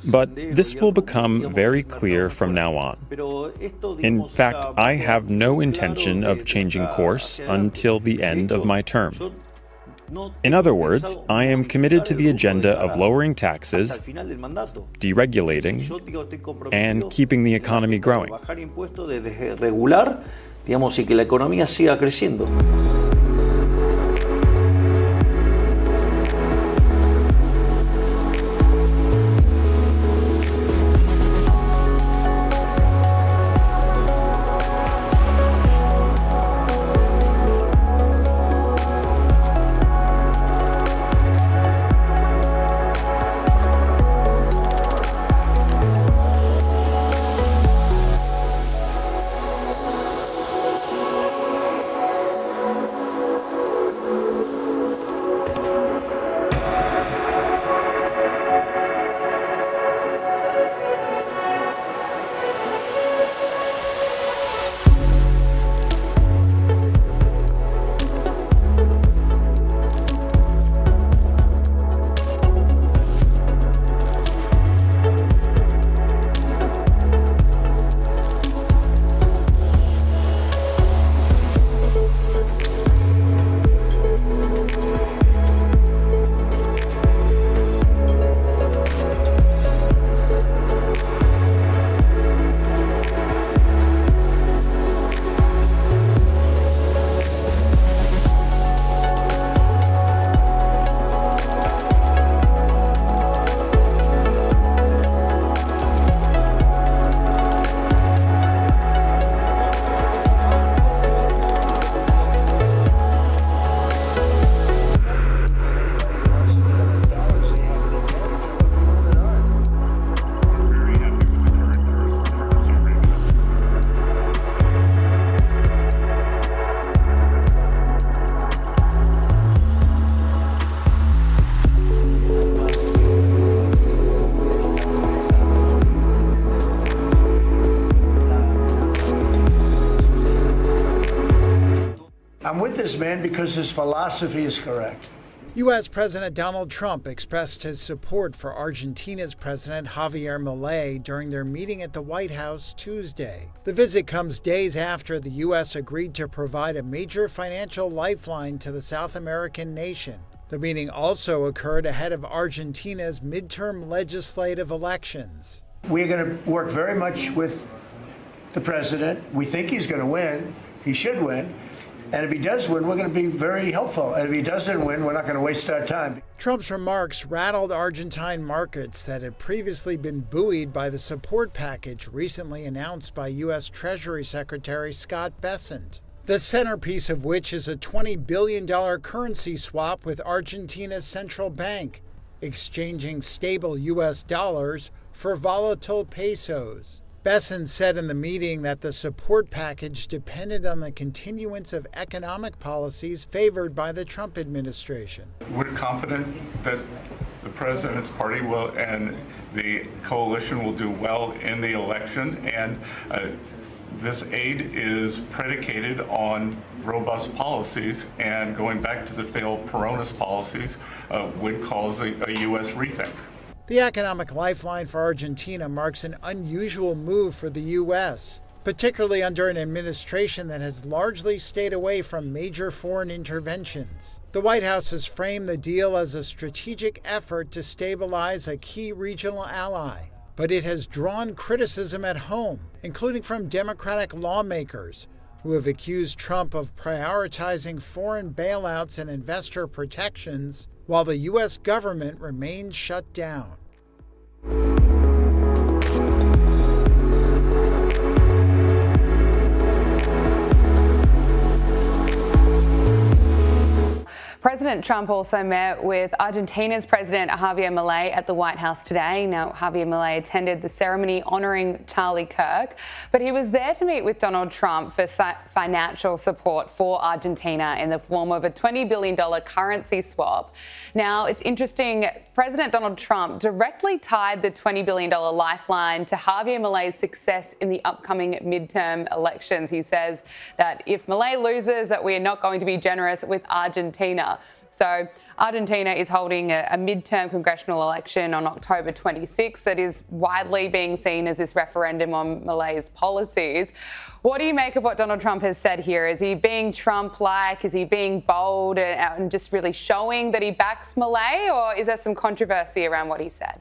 But this will become very clear from now on. In fact, I have no intention of changing course until the end of my term. In other words, I am committed to the agenda of lowering taxes, deregulating, and keeping the economy growing. I'm with this man because his philosophy is correct. U.S. President Donald Trump expressed his support for Argentina's President Javier Milei during their meeting at the White House Tuesday. The visit comes days after the U.S. agreed to provide a major financial lifeline to the South American nation. The meeting also occurred ahead of Argentina's midterm legislative elections. We're going to work very much with the president. We think he's going to win. He should win. And if he does win, we're going to be very helpful. And if he doesn't win, we're not going to waste our time. Trump's remarks rattled Argentine markets that had previously been buoyed by the support package recently announced by US Treasury Secretary Scott Bessent, the centerpiece of which is a $20 billion currency swap with Argentina's central bank, exchanging stable US dollars for volatile pesos. Bessent said in the meeting that the support package depended on the continuance of economic policies favored by the Trump administration. We're confident that the president's party will and the coalition will do well in the election, and this aid is predicated on robust policies, and going back to the failed Peronist policies would cause a U.S. rethink. The economic lifeline for Argentina marks an unusual move for the U.S., particularly under an administration that has largely stayed away from major foreign interventions. The White House has framed the deal as a strategic effort to stabilize a key regional ally, but it has drawn criticism at home, including from Democratic lawmakers who have accused Trump of prioritizing foreign bailouts and investor protections while the U.S. government remains shut down. President Trump also met with Argentina's President Javier Milei at the White House today. Now, Javier Milei attended the ceremony honouring Charlie Kirk, but he was there to meet with Donald Trump for financial support for Argentina in the form of a $20 billion currency swap. Now, it's interesting, President Donald Trump directly tied the $20 billion lifeline to Javier Milei's success in the upcoming midterm elections. He says that if Milei loses, that we are not going to be generous with Argentina. year. So Argentina is holding a midterm congressional election on October 26th that is widely being seen as this referendum on Milei's policies. What do you make of what Donald Trump has said here? Is he being Trump-like? Is he being bold and just really showing that he backs Milei, or is there some controversy around what he said?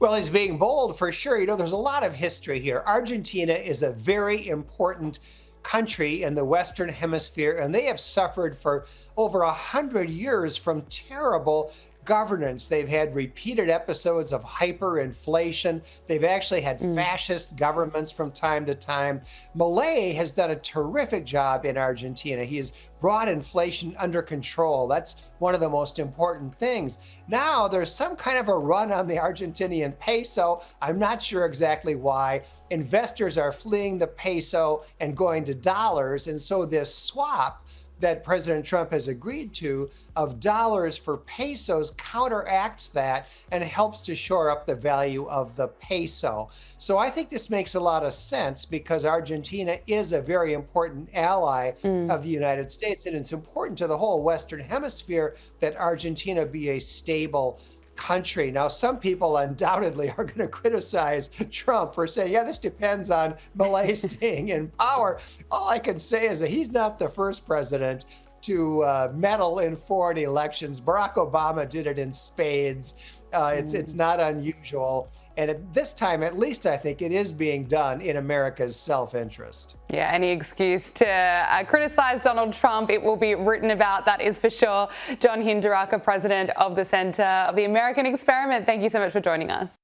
Well, he's being bold for sure. You know, there's a lot of history here. Argentina is a very important country in the Western Hemisphere, and they have suffered for over 100 years from terrible governance. They've had repeated episodes of hyperinflation. They've actually had fascist governments from time to time. Milei has done a terrific job in Argentina. He has brought inflation under control. That's one of the most important things. Now there's some kind of a run on the Argentinian peso. I'm not sure exactly why. Investors are fleeing the peso and going to dollars. And so this swap that President Trump has agreed to of dollars for pesos counteracts that and helps to shore up the value of the peso. So I think this makes a lot of sense because Argentina is a very important ally of the United States, and it's important to the whole Western Hemisphere that Argentina be a stable country. Now, some people undoubtedly are going to criticize Trump for saying, yeah, this depends on Milei staying in power. All I can say is that he's not the first president to meddle in foreign elections. Barack Obama did it in spades. It's not unusual. And at this time, at least I think it is being done in America's self-interest. Yeah, any excuse to criticize Donald Trump, it will be written about, that is for sure. John Hinderaker, president of the Center of the American Experiment, thank you so much for joining us.